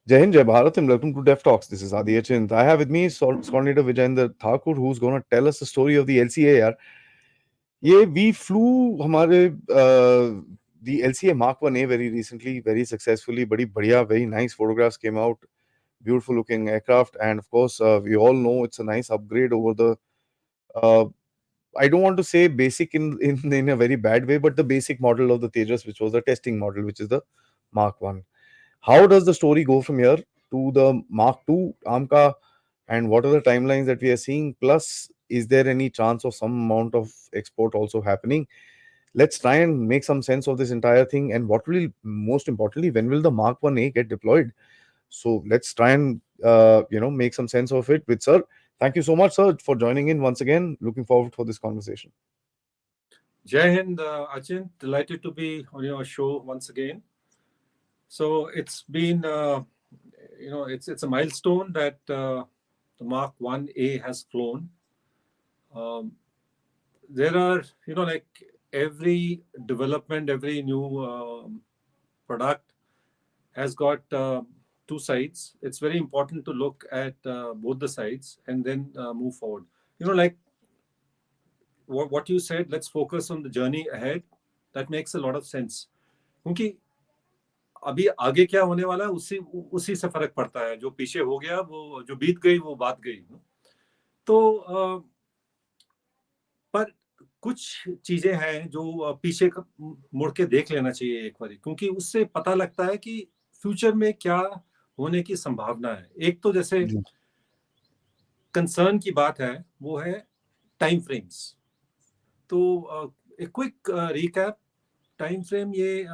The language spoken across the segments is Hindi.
Jai Hind, Jai Bharat, and welcome to Dev Talks. This is Adi Achint. I have with me Coordinator Vijayendra Thakur, who's going to tell us the story of the LCA. यार, ये we flew हमारे the LCA Mark 1A very recently, very successfully. बड़ी बढ़िया, very nice photographs came out. Beautiful looking aircraft, and of course, we all know it's a nice upgrade over the. Uh, I don't want to say basic in a very bad way, but the basic model of the Tejas, which was the testing model, which is the Mark 1. How does the story go from here to the Mark II AMCA, and what are the timelines that we are seeing? Plus, is there any chance of some amount of export also happening? Let's try and make some sense of this entire thing. And what will, most importantly, when will the Mark 1A get deployed? So let's try and make some sense of it with sir. Thank you so much, sir, for joining in once again. Looking forward for this conversation. Jai Hind, Achin, delighted to be on your show once again. So it's been, it's a milestone that the Mark 1A has flown. There are, like every development, every new product has got two sides. It's very important to look at both the sides and then move forward. Like what you said, let's focus on the journey ahead. That makes a lot of sense. क्योंकि अभी आगे क्या होने वाला है उसी से फर्क पड़ता है. जो पीछे हो गया, वो जो बीत गई वो बात गई. तो पर कुछ चीजें हैं जो पीछे मुड़ के देख लेना चाहिए एक बार, क्योंकि उससे पता लगता है कि फ्यूचर में क्या होने की संभावना है. एक तो जैसे कंसर्न की बात है, वो है टाइम फ्रेम्स. तो एक क्विक रिकैप. टाइम फ्रेम, ये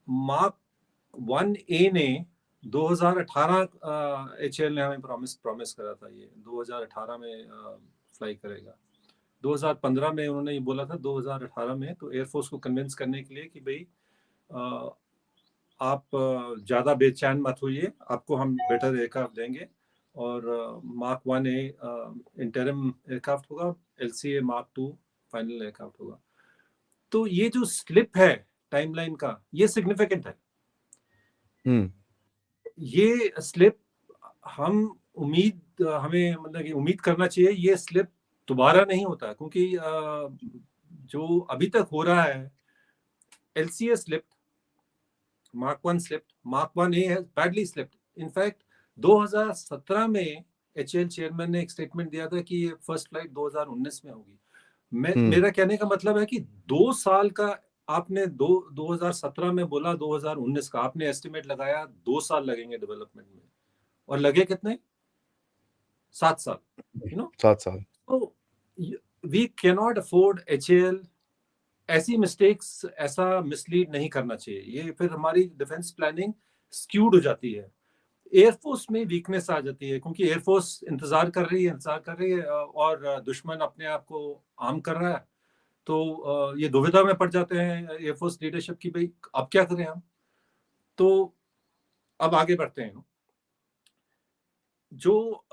मार्क 1A ने 2018 एचएएल ने हमें प्रॉमिस करा था. ये 2018 में फ्लाई करेगा. 2015 में उन्होंने ये बोला था, 2018 में. तो एयरफोर्स को कन्विंस करने के लिए कि भाई आप ज़्यादा बेचैन मत होइए, आपको हम बेटर एयरक्राफ्ट देंगे. और मार्क 1A इंटरिम एयरक्राफ्ट होगा, LCA मार्क 2 फाइनल एयरक्राफ्ट होगा. तो ये जो स्लिप है टाइमलाइन का, ये सिग्निफिकेंट है. ये स्लिप हमें मतलब कि उम्मीद करना चाहिए ये स्लिप दोबारा नहीं होता, क्योंकि जो अभी तक हो रहा है, LCA slipped, mark 1 slipped, mark 1A has badly slipped. In fact 2017 में एचएएल चेयरमैन ने एक स्टेटमेंट दिया था कि ये फर्स्ट फ्लाइट 2019 में होगी. मेरा कहने का मतलब है कि 2 साल का आपने 2017 में बोला, 2019 का आपने एस्टिमेट लगाया, 2 साल लगेंगे डेवलपमेंट में, और लगे कितने? 7 साल. 7 साल. तो वी कैनॉट अफोर्ड HAL ऐसी मिस्टेक्स, ऐसा मिसलीड नहीं करना चाहिए. ये फिर हमारी डिफेंस प्लानिंग स्क्यूड हो जाती है. एयरफोर्स में वीकनेस आ जाती है, क्योंकि एयरफोर्स इंतजार कर रही है और दुश्मन अपने आप को आर्म कर रहा है. तो ये दुविधा में पड़ जाते हैं एयरफोर्स लीडरशिप की, भाई अब क्या करें हम. तो अब आगे बढ़ते हैं. जो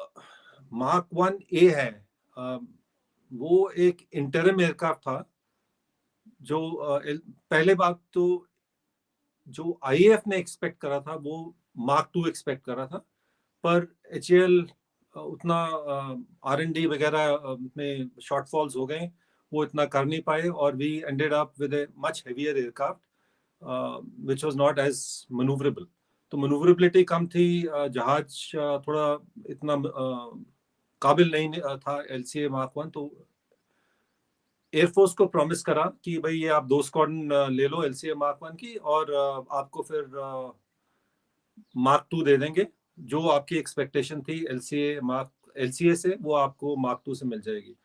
मार्क 1A है, वो एक इंटरिम एयरक्राफ्ट था. जो पहले बात तो जो IAF ने एक्सपेक्ट करा था, वो मार्क 2 एक्सपेक्ट करा था. पर HAL उतना R&D वगैरह में शॉर्टफॉल्स हो गए, वो इतना कर नहीं पाए, और we ended up with a much heavier aircraft which was not as manoeuvrable. तो मैन्यूवरेबिलिटी कम थी, जहाज थोड़ा इतना काबिल नहीं था LCA मार्क 1. तो एयरफोर्स को प्रॉमिस करा कि भाई ये आप 2 स्क्वाड्रन ले लो LCA मार्क 1 की, और आपको फिर मार्क 2 दे देंगे. जो आपकी एक्सपेक्टेशन थी LCA से, वो आपको मार्क 2 से मिल जाएगी.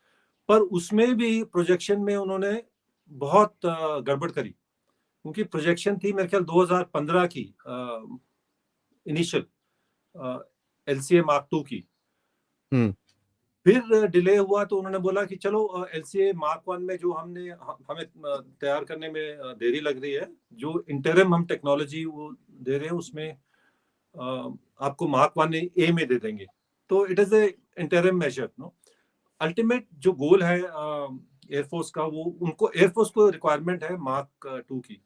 पर उसमें भी प्रोजेक्शन में उन्होंने बहुत गड़बड़ करी, क्योंकि प्रोजेक्शन थी मेरे ख्याल 2015 की इनिशियल LCA मार्क 2 की. फिर डिले हुआ, तो उन्होंने बोला कि चलो LCA मार्क 1 में जो हमें तैयार करने में देरी लग रही है, जो इंटरिम हम टेक्नोलॉजी वो दे रहे हैं, उसमें आपको मार्क 1A में दे देंगे. तो it is a interim measure. Ultimate जो गोल है एयरफोर्स का, वो उनको एयरफोर्स को रिक्वायरमेंट है मार्क 2 की.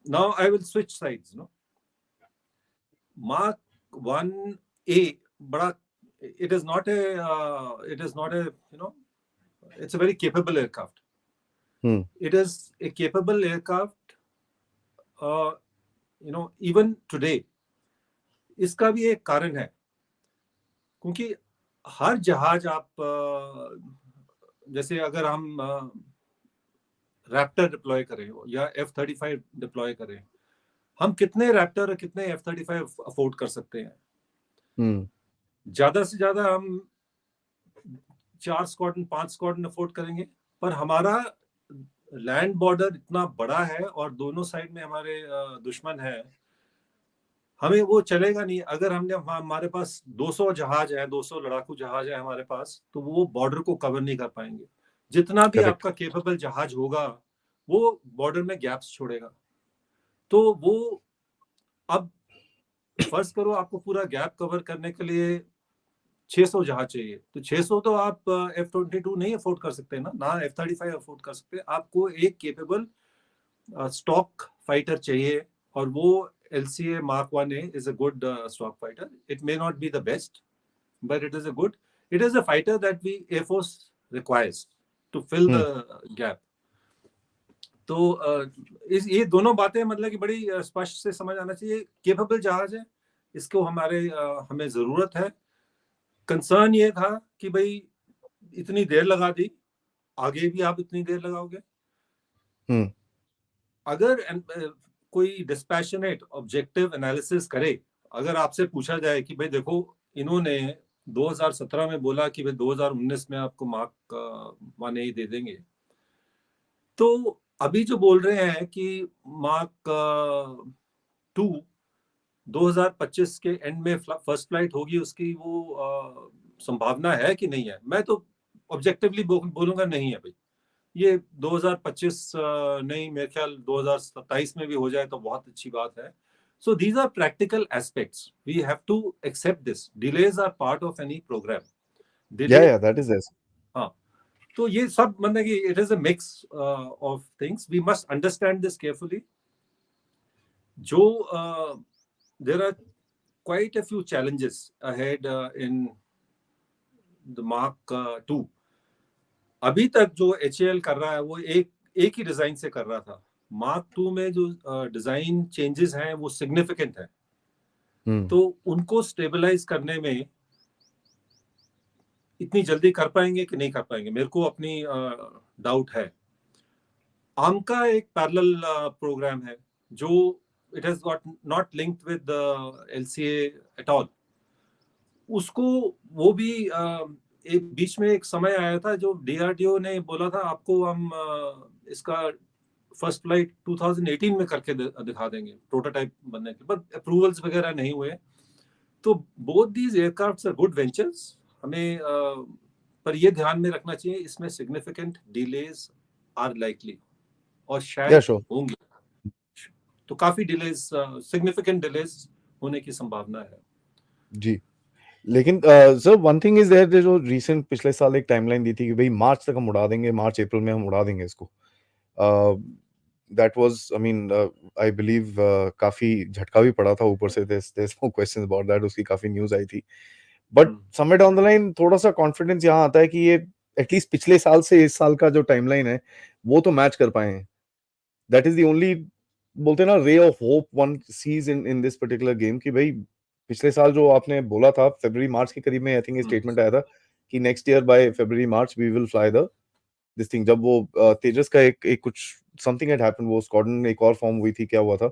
Now I will switch sides. Mark 1A बड़ा, it is not a it's a very capable aircraft. It is a capable aircraft, even today. इसका भी एक कारण है, क्योंकि हर जहाज आप जैसे अगर हम रैप्टर डिप्लॉय करें या F-35 डिप्लॉय करें, हम कितने रैप्टर और कितने F-35 अफोर्ड कर सकते हैं? ज्यादा से ज्यादा हम 4 स्क्वाड्रन 5 स्क्वाड्रन अफोर्ड करेंगे, पर हमारा लैंड बॉर्डर इतना बड़ा है और दोनों साइड में हमारे दुश्मन है, हमें वो चलेगा नहीं। अगर हमारे पास 200 जहाज है, 200 लड़ाकू जहाज है हमारे पास, तो वो बॉर्डर को कवर नहीं कर पाएंगे। जितना भी Correct. आपका केपेबल जहाज होगा, वो बॉर्डर में गैप्स छोड़ेगा। तो वो अब फर्ज करो आपको पूरा गैप कवर करने के लिए 600 जहाज चाहिए, तो 600 तो आप F-22 नहीं अफोर्ड कर सकते ना F-35 अफोर्ड कर सकते। आपको एक केपेबल स्टॉक फाइटर चाहिए, और वो LCA Mark 1A is a good stock fighter. It may not be the best, but it is a fighter that we Air Force requires to fill the gap. तो ये दोनों बातें मतलब कि बड़ी स्पष्ट से समझ आना चाहिए। केपेबल जहाज है, इसको हमें जरूरत है। कंसर्न ये था कि भाई इतनी देर लगा दी, आगे भी आप इतनी देर लगाओगे। अगर कोई डिस्पैशनेट ऑब्जेक्टिव एनालिसिस करे, अगर आपसे पूछा जाए कि भाई देखो इन्होंने 2017 में बोला कि भाई 2019 में आपको मार्क 1A दे देंगे, तो अभी जो बोल रहे हैं कि मार्क 2 2025 के एंड में फर्स्ट फ्लाइट होगी, उसकी वो संभावना है कि नहीं है? मैं तो ऑब्जेक्टिवली बोलूंगा नहीं है भाई। ये 2025 नहीं, मेरे ख्याल 2027 में भी हो जाए तो बहुत अच्छी बात है। So these are practical aspects. We have to accept this. Delays are part of any program. Yeah, that is this. हाँ, तो ये सब मतलब कि it is a mix of things. We must understand this carefully. There are quite a few challenges ahead in the Mark 2. अभी तक जो HAL कर रहा है वो एक ही डिजाइन से कर रहा था। मार्क 2 में जो डिजाइन चेंजेस हैं वो सिग्निफिकेंट है। तो उनको स्टेबलाइज करने में इतनी जल्दी कर पाएंगे कि नहीं कर पाएंगे, मेरे को अपनी डाउट है। आमका एक पैरेलल प्रोग्राम है जो it has got not linked with LCA at all. उसको वो भी एक बीच में एक समय आया था जो DRDO ने बोला था आपको हम इसका फर्स्ट फ्लाइट 2018 में करके दिखा देंगे प्रोटोटाइप बनने के, पर अप्रूवल्स वगैरह नहीं हुए। तो both these aircrafts are good ventures. हमें पर ये ध्यान में रखना चाहिए, इसमें सिग्निफिकेंट डिलेज आर लाइकली, और शायद होंगे। तो काफी डिलेज, सिग्निफिकेंट डिलेज होने की संभावना है जी। लेकिन sir one thing is there, जो रीसेंट पिछले साल एक टाइमलाइन दी थी कि भाई मार्च तक हम उड़ा देंगे, मार्च अप्रैल में हम उड़ा देंगे इसको। That was, I mean, I believe काफी झटका भी पड़ा था ऊपर से। there's no questions about that, उसकी काफी न्यूज आई थी। But somewhere down the line थोड़ा सा कॉन्फिडेंस यहाँ आता है कि ये एटलीस्ट पिछले साल से इस साल का जो टाइमलाइन है वो तो मैच कर पाए हैं। दैट इज द ओनली, बोलते हैं ना, ray of hope one seize in this particular game, कि भाई पिछले साल जो आपने बोला था फरवरी मार्च के करीब में, आई थिंक स्टेटमेंट आया था कि next year by February March we will fly the this thing. जब वो तेजस का एक कुछ समथिंग हैड हैपेंड, वो स्क्वाड्रन एक और फॉर्म हुई थी, क्या हुआ था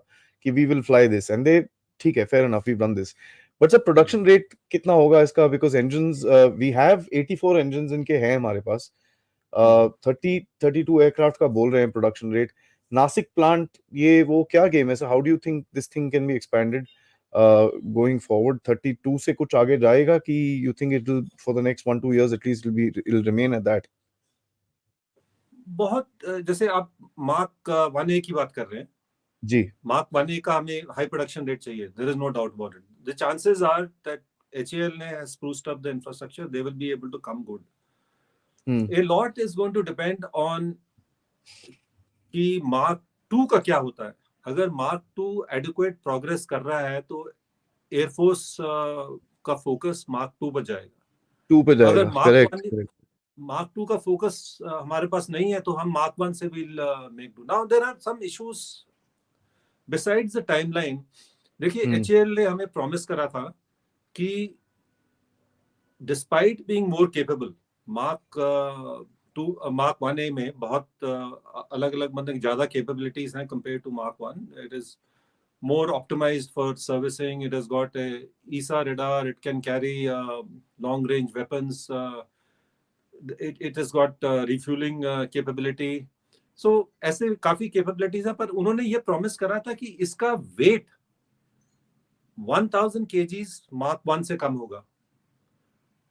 कि we will fly this, and they, ठीक है, fair enough, we done this. But sir production rate कितना होगा इसका? Because engines, we have 84 engines इनके हैं हमारे पास, 32 एयरक्राफ्ट का बोल रहे हैं प्रोडक्शन रेट। नासिक प्लांट, ये वो क्या गेम है sir? How do you think this thing can be expanded going forward? 32 से कुछ आगे जाएगा कि you think it will for the next 1-2 years at least it will remain at that? बहुत, जैसे आप मार्क 1A की बात कर रहे हैं जी, मार्क 1A का हमें हाई प्रोडक्शन रेट चाहिए, there is no doubt about it. The chances are that HAL ने has spruced up the infrastructure, they will be able to come good. A lot is going to depend on कि मार्क 2 का क्या होता है। अगर मार्क 2 एडिक्वेट प्रोग्रेस कर रहा है तो एयरफोर्स का फोकस मार्क 2 पर जाएगा। 2 पे अगर जाएगा, करेक्ट। मार्क 2 का फोकस हमारे पास नहीं है तो हम मार्क 1 से will make do. Now there are some issues besides the timeline. देखिए एचएएल ने हमें प्रॉमिस करा था कि despite being more capable, mark 1 A में बहुत अलग अलग मतलब ज्यादा कैपेबिलिटीज हैं compare to mark 1। It is more optimized for servicing. It has got a ESA radar. It can carry long range weapons. It has got refueling capability. So ऐसे काफी capabilities हैं, पर उन्होंने ये promise करा था कि इसका weight 1000 kgs Mark 1 से कम होगा।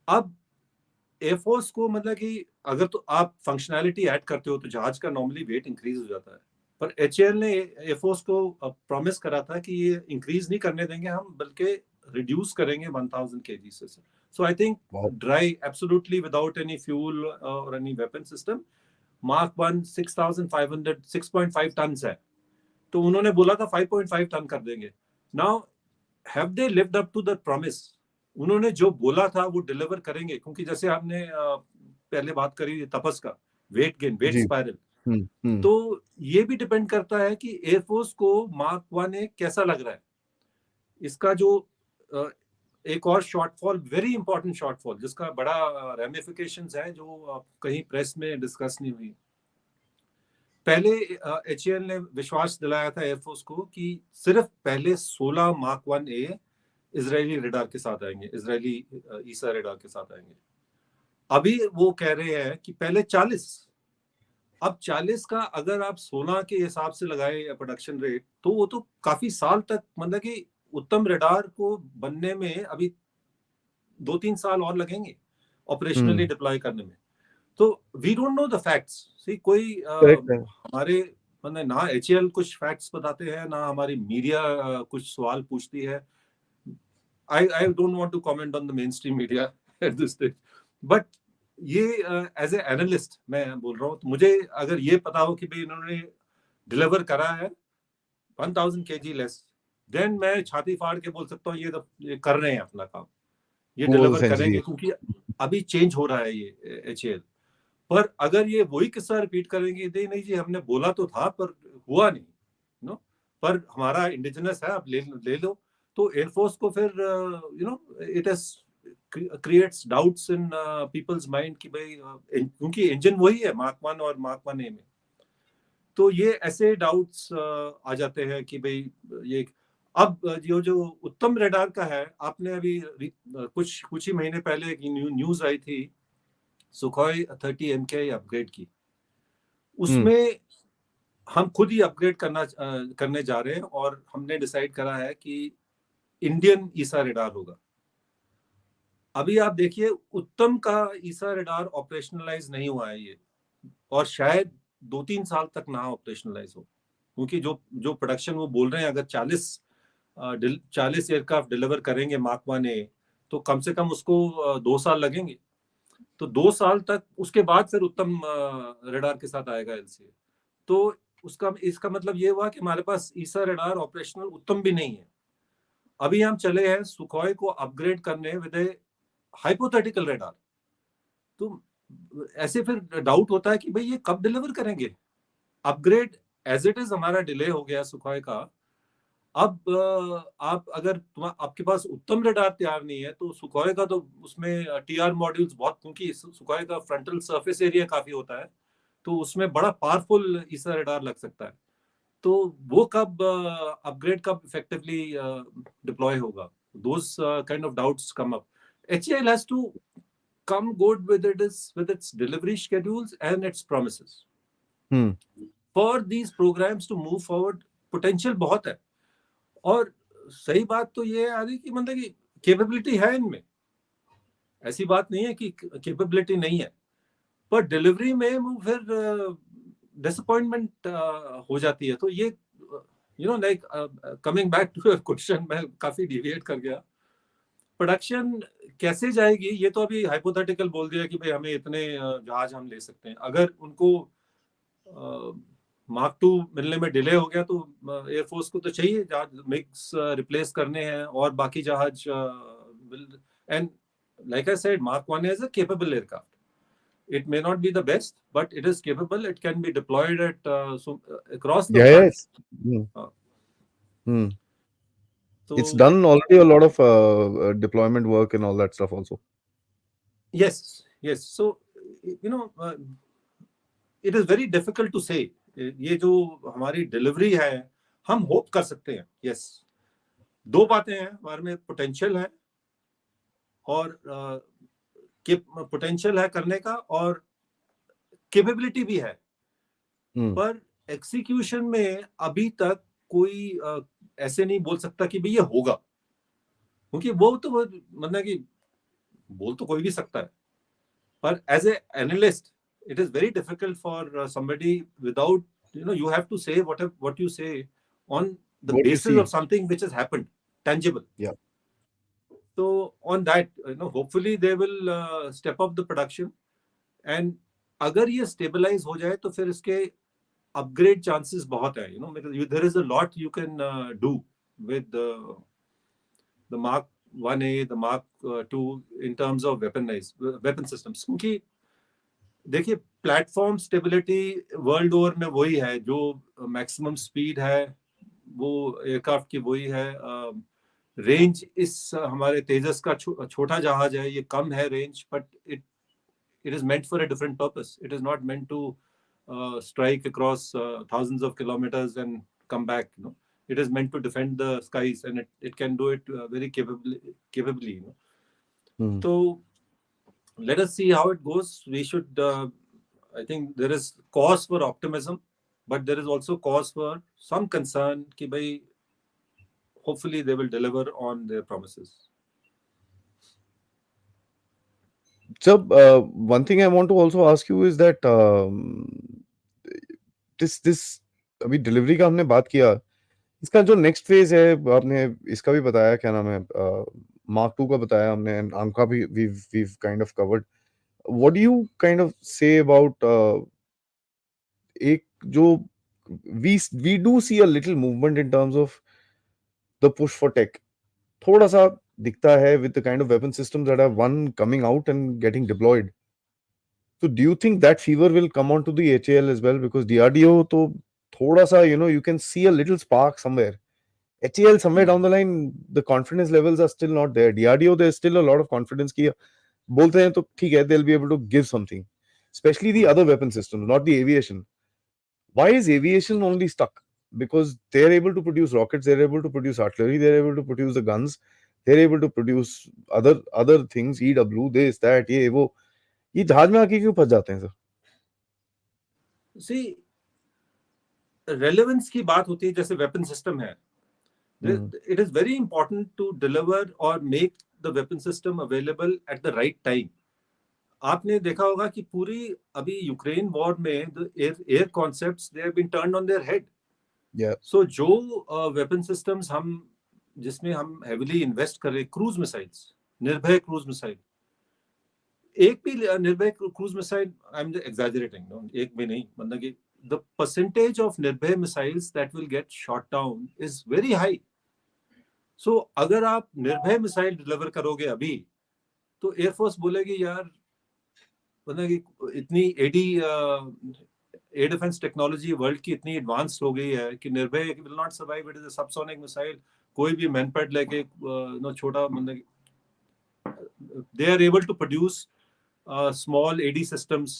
अब एयरफोर्स को मतलब कि अगर तो आप फंक्शनैलिटी ऐड करते हो तो जहाज का नॉर्मली वेट इंक्रीज हो जाता है, पर एचएएल ने एयरफोर्स को प्रॉमिस करा था कि ये इंक्रीज नहीं करने देंगे हम, बल्कि रिड्यूस करेंगे 1000 केजी से। So I think dry absolutely without any fuel और any weapon system, mark 1 6500 6.5 ton है, तो उन्होंने बोला था 5.5 टन कर देंगे। Now have they lived up to the promise? उन्होंने जो बोला था वो डिलीवर करेंगे? क्योंकि जैसे आपने पहले बात करी तपस का वेट गेन, वेट स्पाइरल, तो ये भी डिपेंड करता है कि एयरफोर्स को मार्क 1 कैसा लग रहा है। इसका जो एक और शॉर्टफॉल, वेरी इंपॉर्टेंट शॉर्टफॉल जिसका बड़ा रेमिफिकेशंस है, जो कहीं प्रेस में डिस्कस नहीं हुई। पहले एचएएल ने विश्वास दिलाया था एयरफोर्स को कि सिर्फ पहले 16 मार्क 1 ए इजरायली रडार के साथ आएंगे, इजरायली ईसा रडार के साथ आएंगे। अभी वो कह रहे हैं कि पहले 40। अब 40 का अगर आप 16 के हिसाब से लगाए प्रोडक्शन रेट, तो वो तो काफी साल तक, मतलब कि उत्तम रडार को बनने में अभी 2-3 साल और लगेंगे ऑपरेशनली डिप्लॉय करने में। तो we don't know the facts. See कोई हमारे मतलब ना एचएएल कुछ फैक्ट्स बताते हैं, ना हमारी मीडिया कुछ सवाल पूछती है। I don't want to comment on the mainstream media at this stage, but ये एज ए एनालिस्ट मैं बोल रहा हूँ, तो मुझे अगर ये पता हो कि भाई इन्होंने डिलीवर करा है 1000 केजी लेस, देन मैं छाती फाड़ के बोल सकता हूँ ये कर रहे हैं अपना काम, ये डिलीवर करेंगे, क्योंकि अभी चेंज हो रहा है ये एचएएल। पर अगर ये वही किस्सा रिपीट करेंगे, नहीं जी हमने बोला तो था पर हुआ नहीं, नो, पर हमारा इंडिजिनस है, आप ले लो, तो एयरफोर्स को फिर it has creates doubts in people's mind कि भाई क्योंकि इंजन वही है मार्क 1 और मार्क 1 ए में, तो ये ऐसे डाउट्स आ जाते हैं कि भाई ये अब जो उत्तम रडार का है, आपने अभी कुछ ही महीने पहले एक न्यूज आई थी सुखोई 30 MK अपग्रेड की। उसमें हम खुद ही अपग्रेड करने जा रहे हैं, और हमने डिसाइड करा है कि इंडियन ईसा रडार होगा। अभी आप देखिए उत्तम का ईसा रडार ऑपरेशनलाइज नहीं हुआ है ये, और शायद 2-3 साल तक ना ऑपरेशनलाइज हो, क्योंकि जो प्रोडक्शन वो बोल रहे हैं, अगर 40 एयरक्राफ्ट डिलीवर करेंगे मार्क 1 ए, तो कम से कम उसको 2 साल लगेंगे। तो 2 साल तक, उसके बाद फिर उत्तम रडार के साथ आएगा एलसीए। तो इसका मतलब ये हुआ कि हमारे पास ईसा रडार ऑपरेशनल उत्तम भी नहीं है। अभी हम चले हैं सुखोई को अपग्रेड करने विद ए हाइपोथेटिकल रडार। तो ऐसे फिर डाउट होता है कि भाई ये कब डिलीवर करेंगे। अपग्रेड एज इट इज हमारा डिले हो गया सुखोई का। अब आप अगर आपके पास उत्तम रडार तैयार नहीं है, तो सुखोई का तो उसमें टीआर मॉड्यूल्स बहुत, क्योंकि सुखोई का फ्रंटल सरफेस एरिया काफी होता है, तो उसमें बड़ा पावरफुल ईसा रडार लग सकता है। तो वो कब अपग्रेड कब इफेक्टिवली डिप्लॉय होगा, those kind of doubts come up. HAL has to come good with its delivery schedules and its promises. For these programs to move forward, potential बहुत है। और सही बात तो ये है कि मतलब कि कैपेबिलिटी है इनमें, ऐसी बात नहीं है कि कैपेबिलिटी नहीं है, पर डिलीवरी में वो फिर डिसअपॉइंटमेंट हो जाती है। तो ये like coming back to your question, मैं काफी डिविएट कर गया। प्रोडक्शन कैसे जाएगी ये तो अभी हाइपोथेटिकल बोल दिया कि भाई हमें इतने जहाज हम ले सकते हैं। अगर उनको मार्क 2 मिलने में डिले हो गया तो एयरफोर्स को तो चाहिए जहाज मिक्स रिप्लेस करने हैं और बाकी जहाज and like I said mark 1 is a capable aircraft. It may not be the best, but it is capable. It can be deployed at across the Yeah, yeah, fronts. hmm. Uh, Hmm. It's so done already a lot of deployment work and all that stuff also. yes, yes. So you know, it is very difficult to say. ये जो हमारी डिलीवरी है हम होप कर सकते हैं. यस, दो बातें हैं हमारे में, पोटेंशियल है और पोटेंशियल है करने का और कैपेबिलिटी भी है. पर एग्जीक्यूशन में अभी तक कोई ऐसे नहीं बोल सकता कि भाई ये होगा, क्योंकि वो तो मतलब कि बोल तो कोई भी सकता है, पर as a analyst it is very difficult for somebody without, you have to say what you say on the What you basis see. of something which has happened, tangible. Yeah. So on that, hopefully they will step up the production, and अगर ये stabilize हो जाए तो फिर इसके upgrade chances बहुत है. There is a lot you can do with the Mark 1A, the Mark 2 in terms of weapon systems. क्योंकि देखिए प्लेटफॉर्म स्टेबिलिटी वर्ल्ड ओवर में वही है, जो मैक्सिमम स्पीड है वो एयरक्राफ्ट की वही है. रेंज इस हमारे तेजस का छोटा जहाज है, ये कम है range, but it is meant for a different purpose. It is not meant to strike across thousands of kilometers and come back. It is meant to defend the skies, and it can do it very capably. So let us see how it goes. We should I think there is cause for optimism, but there is also cause for some concern कि भाई hopefully they will deliver on their promises. So one thing I want to also ask you is that this अभी डिलीवरी का हमने बात किया, इसका जो नेक्स्ट फेज है आपने इसका भी बताया, क्या नाम है, मार्क 2 का बताया हमने, एंड आंका भी we've kind of covered. What do you kind of say about एक जो we do see a little movement in terms of the push for tech, थोड़ा सा दिखता है with the kind of weapon systems that are one coming out and getting deployed. So do you think that fever will come onto the HAL as well? Because DRDO तो थोड़ा सा, you can see a little spark somewhere. HAL somewhere down the line, the confidence levels are still not there. DRDO, there's still a lot of confidence कि बोलते हैं तो ठीक है, they'll be able to give something. Especially the other weapon systems, not the aviation. Why is aviation only stuck? Because they're able to produce rockets, they're able to produce artillery, they're able to produce the guns, they're able to produce other things, EW, this, that, ये वो, ये जहाज में आके क्यों फंस जाते हैं सर? See, relevance की बात होती है, जैसे weapon system है. It is very important to deliver or make the weapon system available at the right time. आपने देखा होगा कि पूरी अभी यूक्रेन वॉर में the air concepts they have been turned on their head. Yeah. So जो वेपन सिस्टम्स हम जिसमें हम हेविली इन्वेस्ट कर रहे, cruise missiles, Nirbhay cruise missile, एक भी Nirbhay cruise missile, I am exaggerating, no, एक भी नहीं, मतलब कि the percentage of निर्भय missiles that will get shot down is very high. So अगर आप निर्भय मिसाइल डिलीवर करोगे अभी, तो एयरफोर्स बोलेगी यार, मतलब कि इतनी एयर डिफेंस टेक्नोलॉजी वर्ल्ड की इतनी एडवांस हो गई है कि निर्भय will not survive. It is a subsonic missile. कोई भी मैनपैड लेके छोटा, मतलब they are able to produce small AD systems,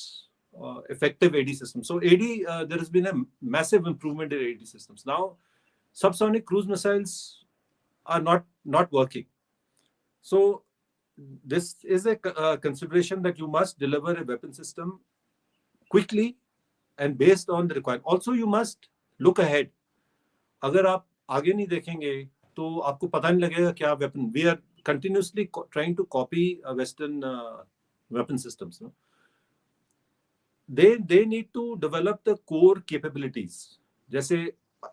effective AD systems. So AD, there has been a massive improvement in AD systems. Now, subsonic cruise missiles are not working. So this is a consideration that you must deliver a weapon system quickly and based on the requirement. Also, you must look ahead. अगर आप आगे नहीं देखेंगे तो आपको पता नहीं लगेगा क्या weapon. We are continuously trying to copy Western weapon systems. No? They need to develop the core capabilities. जैसे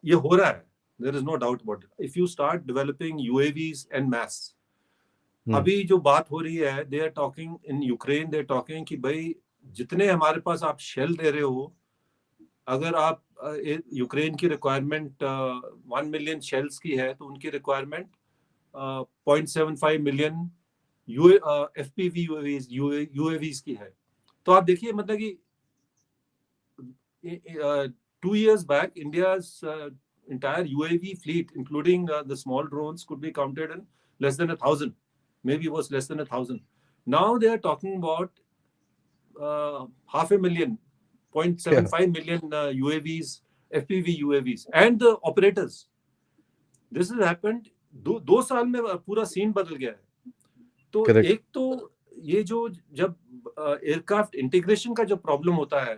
ये हो रहा है, there is no doubt about it. If you start developing UAVs en masse, अभी जो बात हो रही है, they are talking in Ukraine, they are talking कि भाई जितने हमारे पास आप शेल दे रहे हो, अगर आप यूक्रेन की रिक्वायरमेंट 1 मिलियन शेल्स की है तो उनकी रिक्वायरमेंट 0.75 मिलियन FPV UAVs की है। तो आप देखिए मतलब कि 2 years back, India's entire UAV fleet, including the small drones, could be counted in less than 1,000. Maybe it was less than 1,000. Now they are talking about 500,000, Yeah, 0.75 million UAVs, FPV UAVs, and the operators. This has happened. 2 साल में पूरा सीन बदल गया है। तो correct. एक तो ये जो जब एयरक्राफ्ट इंटीग्रेशन का जो प्रॉब्लम होता है,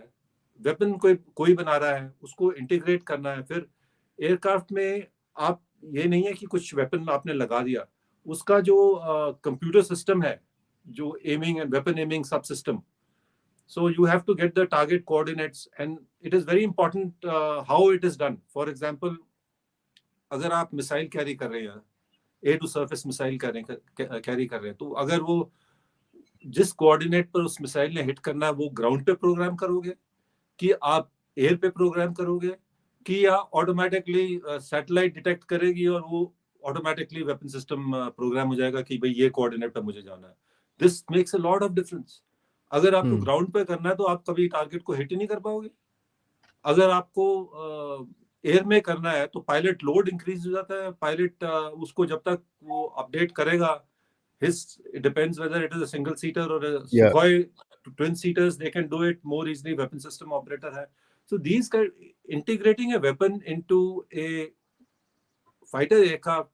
वेपन कोई बना रहा है, उसको इंटीग्रेट करना है, फिर एयरक्राफ्ट में आप ये नहीं है कि कुछ वेपन आपने लगा दिया, उसका जो कंप्यूटर सिस्टम है, जो एमिंग एंड वेपन एमिंग सब system, so you have to get the target coordinates and it is very important how it is done. For example, अगर आप मिसाइल कैरी कर रहे हैं, air to surface missile carry कर रहे हैं, तो अगर वो जिस कोऑर्डिनेट पर उस मिसाइल ने हिट करना है वो ग्राउंड पे प्रोग्राम करोगे कि आप एयर पे प्रोग्राम करोगे कि या ऑटोमेटिकली सैटेलाइट डिटेक्ट करेगी और वो ऑटोमेटिकली वेपन सिस्टम प्रोग्राम हो जाएगा कि भाई ये कोऑर्डिनेट पे मुझे जाना है। This makes a lot of difference. अगर आपको ग्राउंड पे करना है तो आप कभी टारगेट को हिट ही नहीं कर पाओगे। अगर आपको एयर में करना है तो पायलट लोड इंक्रीज हो जाता है। पायलट उसको जब तक वो अपडेट करेगा, it depends whether it is a single seater or a Yeah. Sukhoi twin seaters, they can do it more easily. Weapon system operator hai. So these kind, integrating a weapon into a fighter aircraft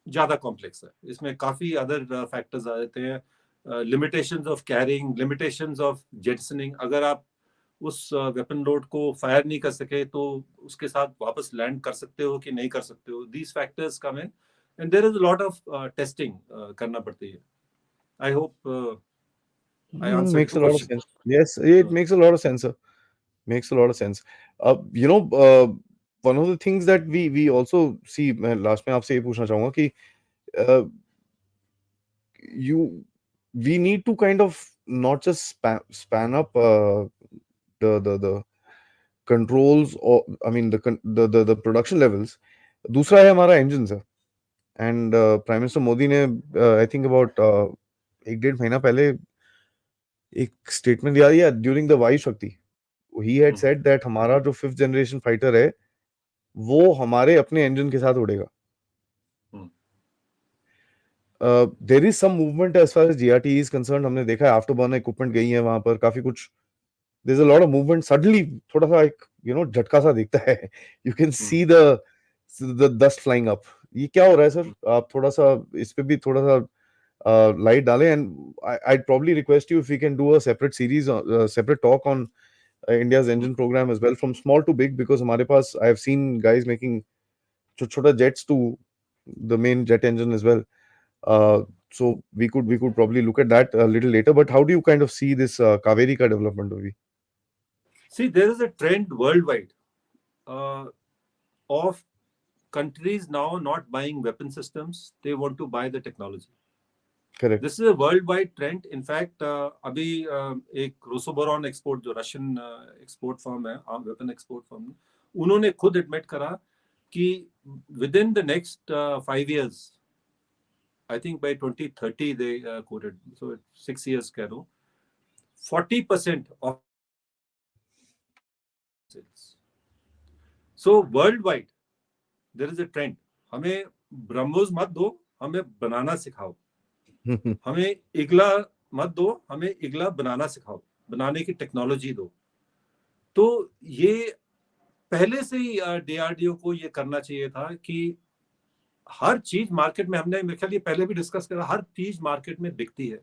ज्यादा कॉम्प्लेक्स है। इसमें काफी अदर फैक्टर्स आ जाते हैं, limitations of carrying, limitations of jettisoning. अगर आप उस वेपन लोड को फायर नहीं कर सके तो उसके साथ वापस लैंड कर सकते हो कि नहीं कर सकते हो। These factors come in and there is a lot of testing करना पड़ती है। I hope I answered Makes your a lot of question. sense. Yes, it makes a lot of sense, sir. Makes a lot of sense. You know, one of the things that we also see, मैं last में आपसे ये पूछना चाहूंगा कि uh, you we need to kind of not just span up the controls, or I mean the production levels. दूसरा है हमारा engines है, and Prime Minister मोदी ने I think about 1-1.5 महीना पहले एक स्टेटमेंट दिया या ड्यूरिंग द वायु शक्ति, ही हैड सेड दैट हमारा जो 5th जनरेशन फाइटर है वो हमारे अपने इंजन के साथ उड़ेगा। There is some movement as far as GRT is concerned. हमने देखा है आफ्टर बर्नर इक्विपमेंट गई है वहां पर, काफी कुछ, there is a lot of movement. Suddenly थोड़ा सा एक झटका सा दिखता है, you can see the dust flying up. ये क्या हो रहा है सर? आप थोड़ा सा इस पे भी थोड़ा सा लाइट डालें, and I'd probably request you if we can do a separate series, separate talk on India's engine program as well, from small to big, because हमारे पास I have seen guys making छोटा jets to the main jet engine as well. So we could probably look at that a little later. But how do you kind of see this Kaveri ka development, Avi? See, there is a trend worldwide of countries now not buying weapon systems, they want to buy the technology. Correct. This is a worldwide trend. In fact, अभी एक रोसोबोरॉन एक्सपोर्ट, जो रशियन एक्सपोर्ट फर्म है, वेपन एक्सपोर्ट फर्म, उन्होंने खुद एडमिट करा कि within the next 5 years, I think by 2030 they quoted, so 6 years कह लो, 40% of sales. So worldwide there is a trend, हमें ब्रह्मोस मत दो, हमें बनाना सिखाओ। हमें इगला मत दो, हमें इगला बनाना सिखाओ, बनाने की टेक्नोलॉजी दो। तो ये पहले से ही डीआरडीओ को ये करना चाहिए था कि हर चीज मार्केट में, हमने मेरे ख्याल ये पहले भी डिस्कस करा, हर चीज मार्केट में बिकती है।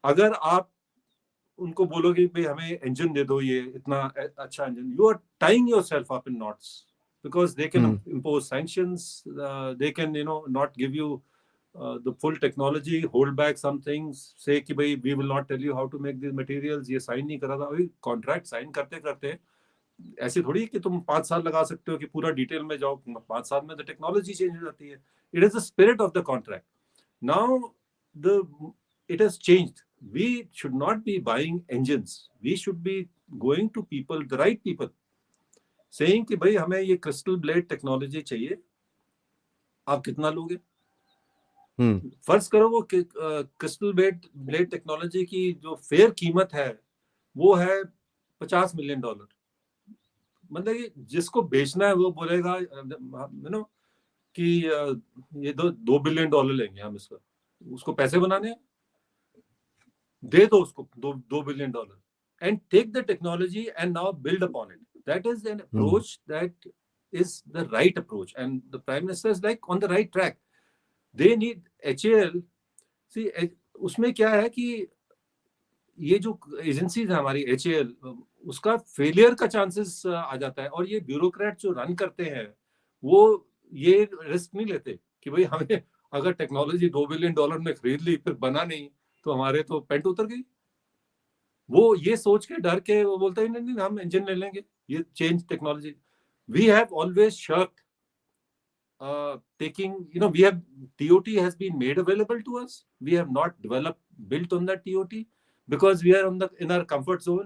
अगर आप उनको बोलोगे भाई हमें इंजन दे दो, ये इतना अच्छा engine, you are tying yourself up in knots, because they can impose sanctions, they can not give you the full technology, hold back some things, say कि भाई we will not tell you how to make these materials। ये साइन नहीं करा था। अभी कॉन्ट्रैक्ट साइन करते करते ऐसे थोड़ी कि तुम 5 साल लगा सकते हो कि पूरा डिटेल में जाओ, 5 साल में तो टेक्नोलॉजी चेंज हो जाती है। It is the spirit of the contract. Now it has changed. we should not be buying engines. We should be going to people, the right people, saying कि भाई हमें ये crystal blade technology चाहिए, आप कितना लोगे? फर्ज करो वो क्रिस्टल ब्लेड टेक्नोलॉजी की जो फेयर कीमत है वो है $50 मिलियन। मतलब कि जिसको बेचना है वो बोलेगा यू नो कि ये $2 बिलियन लेंगे हम इसका, उसको पैसे बनाने हैं, दे दो उसको $2 billion and take the technology and now build upon it. That is an approach that is the right approach, and the Prime Minister is like on the right track. They need HAL. See, उसमें क्या है कि ये जो एजेंसीज है हमारी HAL, उसका फेलियर का चांसेस आ जाता है, और ये ब्यूरोक्रेट जो रन करते हैं वो ये रिस्क नहीं लेते कि भाई हमें अगर टेक्नोलॉजी $2 बिलियन में खरीद ली फिर बना नहीं तो हमारे तो पेंट उतर गई। वो ये सोच के डर के वो बोलते हैं नहीं हम इंजन ले लेंगे, ये change technology. We have always shirked taking, we have TOT has been made available to us. We have not built on that TOT because we are in our comfort zone.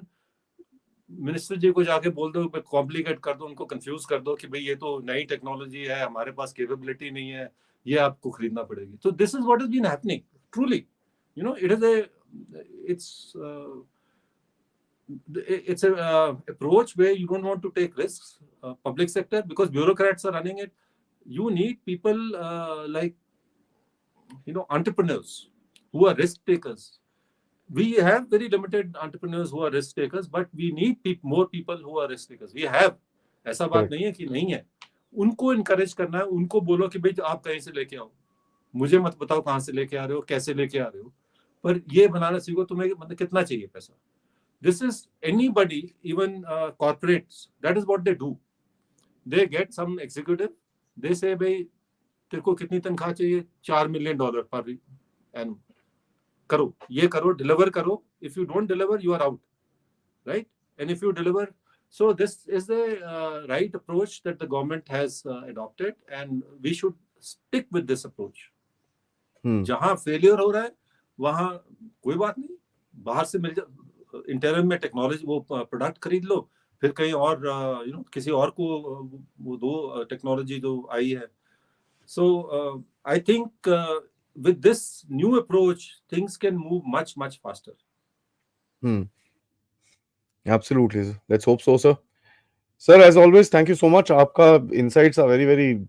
Minister ji को जाके बोल दो, कॉम्प्लिकेट कर दो, उनको कंफ्यूज कर दो कि भाई ये तो नई टेक्नोलॉजी है, हमारे पास कैपेबिलिटी नहीं है, ये आपको खरीदना पड़ेगी। तो this is what is been happening truly. it's a approach where you don't want to take risks, public sector, because bureaucrats are running it. You need people like entrepreneurs who are risk takers. We have very limited entrepreneurs who are risk takers, but we need more people who are risk takers. We have, ऐसा बात नहीं है कि नहीं है, उनको encourage करना है, उनको बोलो कि भाई आप कहीं से लेके आओ, मुझे मत बताओ कहाँ से लेके आ रहे हो, कैसे लेके आ रहे हो, पर ये बनाना सीखो, तुम्हें मतलब कितना चाहिए पैसा। This is anybody, even corporates, that is what they do. They get some executive, they say भाई तेरे को कितनी तनख्वाह चाहिए, $4 मिलियन पर एनम, करो ये करो, डिलीवर करो, if you don't deliver you are out, right? And if you deliver, so this is the right approach that the government has adopted, and we should stick with this approach. जहां फेलियर हो रहा है वहां कोई बात नहीं, बाहर से मिल जाए, इंटरम में टेक्नोलॉजी वो प्रोडक्ट खरीद लो, फिर कहीं और किसी और को वो दो टेक्नोलॉजी जो आई है। So I think with this new approach, things can move much faster. Absolutely. Let's hope so, sir. Sir, as always, thank you so much. Aapka insights are very, very,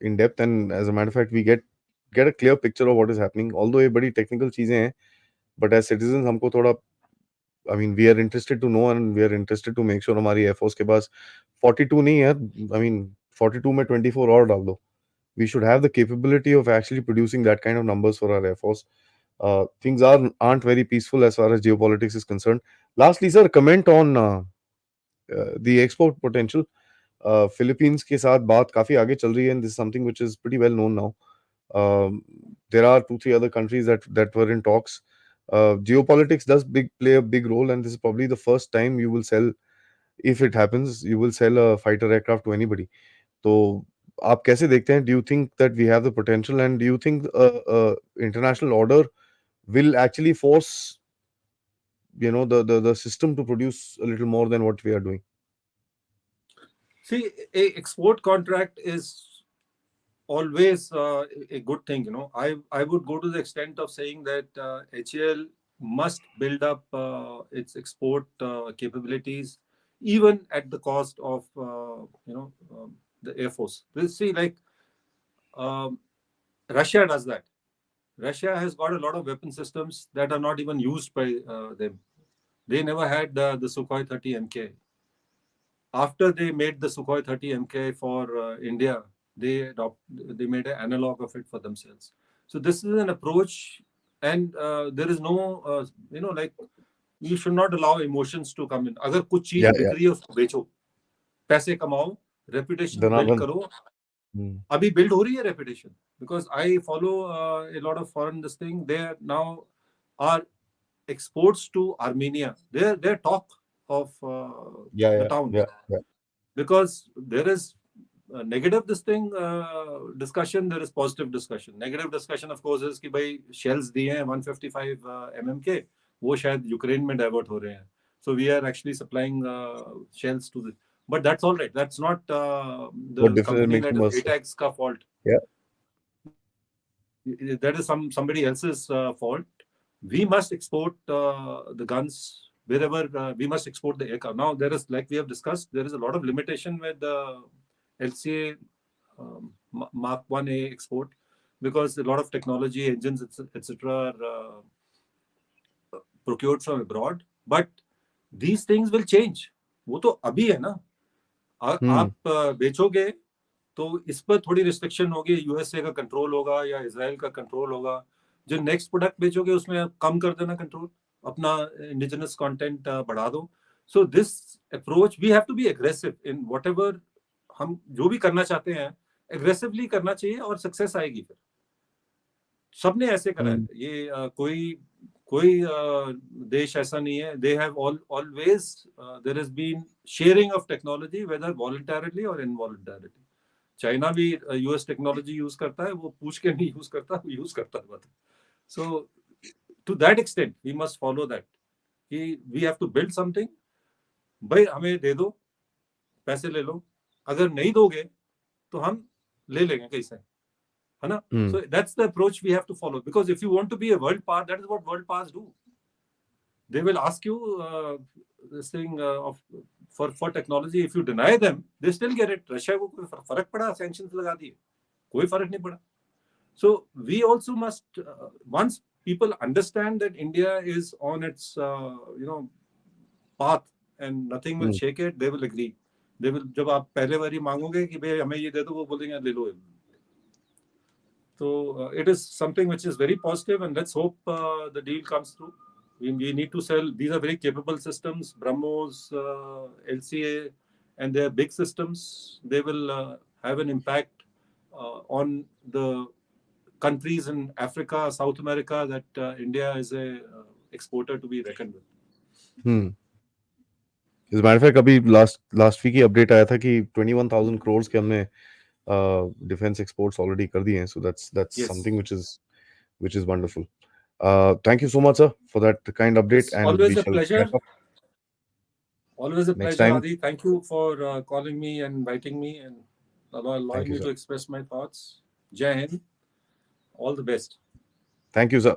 in depth, and as a matter of fact, we get a clear picture of what is happening. Although ये बड़ी technical चीजें हैं, but as citizens हमको थोड़ा, I mean, we are interested to know and we are interested to make sure हमारी Air Force के पास 42 नहीं है, I mean 42 में 24 और डाल दो. We should have the capability of actually producing that kind of numbers for our Air Force. Things aren't very peaceful as far as geopolitics is concerned. Lastly, sir, comment on the export potential. Philippines के साथ बात काफी आगे चल रही है, and this is something which is pretty well known now. There are 2-3 other countries that were in talks. Geopolitics does play a big role, and this is probably the first time you will sell, if it happens, you will sell a fighter aircraft to anybody. तो आप कैसे देखते हैं? Do you think that we have the potential, and do you think international order will actually force the system to produce a little more than what we are doing? See, a export contract is always a good thing. I would go to the extent of saying that HAL must build up its export capabilities, even at the cost of the Air Force. We'll see, like Russia does that. Russia has got a lot of weapon systems that are not even used by them. They never had the Sukhoi 30 MK. After they made the Sukhoi 30 MK for India, they made an analog of it for themselves. So this is an approach, and there is no, like, you should not allow emotions to come in. अगर कुछ चीज बिक रही है उसको बेचो, पैसे कमाओ, reputation build करो. अभी build हो रही है reputation, because I follow a lot of foreign this thing. They now are exports to Armenia. They're talk of the town, because there is negative this thing discussion, there is positive discussion. Negative discussion of course is कि भाई shells दिए हैं 155 mm के, वो शायद यूक्रेन में डाइवर्ट हो रहे हैं. So we are actually supplying shells to the, but that's all right. That's not the company that is ATAG's ka fault. Yeah. That is somebody else's fault. We must export the guns wherever we must export the aircraft. Now there is, like we have discussed, there is a lot of limitation with the LCA Mark 1A export because a lot of technology, engines, etc. are procured from abroad. But these things will change. वो तो अभी है ना. आप बेचोगे तो इस पर थोड़ी रिस्ट्रिक्शन होगी, यूएसए का कंट्रोल होगा या इजराइल का कंट्रोल होगा. जो नेक्स्ट प्रोडक्ट बेचोगे उसमें कम कर देना कंट्रोल, अपना इंडिजिनस कंटेंट बढ़ा दो. So this approach we have to be aggressive in whatever हम जो भी करना चाहते हैं, एग्रेसिवली करना चाहिए और सक्सेस आएगी. फिर सबने ऐसे करा है. ये कोई देश ऐसा नहीं है. They have always there has been sharing of technology whether voluntarily और इनवॉलंटरली. चाइना भी यूएस टेक्नोलॉजी यूज करता है, वो पूछ के नहीं यूज करता, वो यूज करता है. So to that extent we must follow that कि we have to build something. भाई हमें दे दो, पैसे ले लो, अगर नहीं दोगे तो हम ले लेंगे कैसे, है ना. So that's the approach we have to follow, because if you want to be a world power, that is what world powers do. They will ask you this thing for technology. If you deny them, they still get it. Russia को कोई फर्क पड़ा, sanctions लगा दिए, कोई फर्क नहीं पड़ा. So we also must once people understand that India is on its path and nothing will shake it, they will agree. They will, जब आप पहले बारी मांगोगे कि भाई हमें ये दे दो, वो बोलेंगे ले लो. So it is something which is very positive, and let's hope the deal comes through. We need to sell. These are very capable systems, BrahMos, LCA, and they are big systems. They will have an impact on the countries in Africa, South America, that India is a exporter to be reckoned with. As a matter of fact, अभी last week की update आया था कि 21,000 crores के हमने defense exports already कर दिए हैं. So that's yes, something which is wonderful. Thank you so much, sir, for that kind update. It's and always a pleasure. Always a Next pleasure, time. Adi. Thank you for calling me and inviting me and allowing me to express my thoughts. Jai Hind. All the best. Thank you, sir.